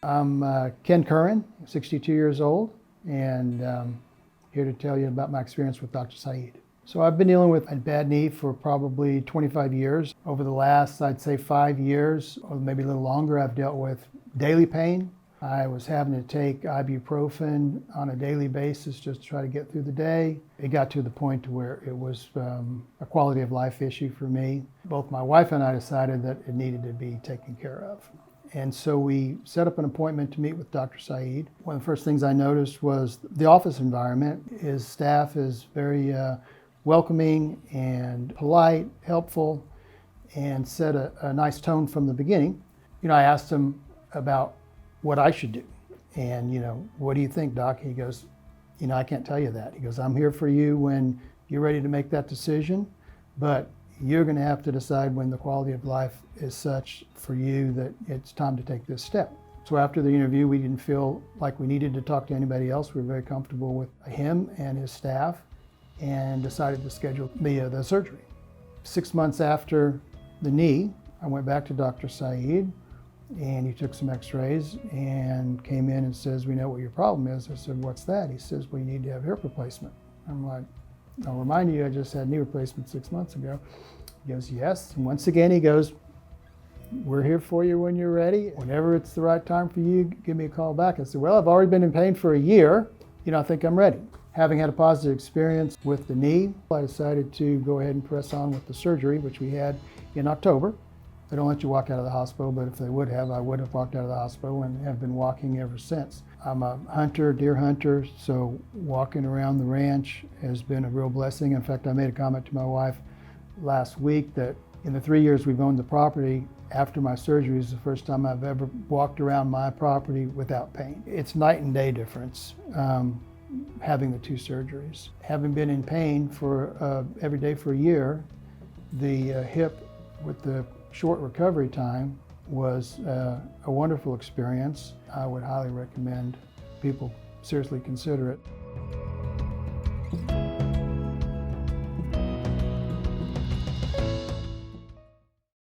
I'm Ken Curran, 62 years old, and here to tell you about my experience with Dr. Sayeed. So I've been dealing with a bad knee for probably 25 years. Over the last, I'd say 5 years, or maybe a little longer, I've dealt with daily pain. I was having to take ibuprofen on a daily basis just to try to get through the day. It got to the point where it was a quality of life issue for me. Both my wife and I decided that it needed to be taken care of. And so we set up an appointment to meet with Dr. Sayeed. One of the first things I noticed was the office environment. His staff is very welcoming and polite, helpful, and set a nice tone from the beginning. I asked him about what I should do. And, what do you think, Doc? He goes, I can't tell you that. He goes, I'm here for you when you're ready to make that decision, but you're going to have to decide when the quality of life is such for you that it's time to take this step. So after the interview, we didn't feel like we needed to talk to anybody else. We were very comfortable with him and his staff and decided to schedule the surgery. 6 months after the knee, I went back to Dr. Sayeed, and he took some x-rays and came in and says, we know what your problem is. I said, what's that? He says, well, you need to have hip replacement. I'm like, I'll remind you, I just had knee replacement 6 months ago. He goes, yes. And once again, he goes, we're here for you when you're ready. Whenever it's the right time for you, give me a call back. I said, well, I've already been in pain for a year. I think I'm ready. Having had a positive experience with the knee, I decided to go ahead and press on with the surgery, which we had in October. They don't let you walk out of the hospital, but if they would have, I would have walked out of the hospital and have been walking ever since. I'm a hunter, deer hunter, so walking around the ranch has been a real blessing. In fact, I made a comment to my wife last week that in the 3 years we've owned the property, after my surgery is the first time I've ever walked around my property without pain. It's night and day difference having the two surgeries. Having been in pain for every day for a year, the hip with the short recovery time was a wonderful experience. I would highly recommend people seriously consider it.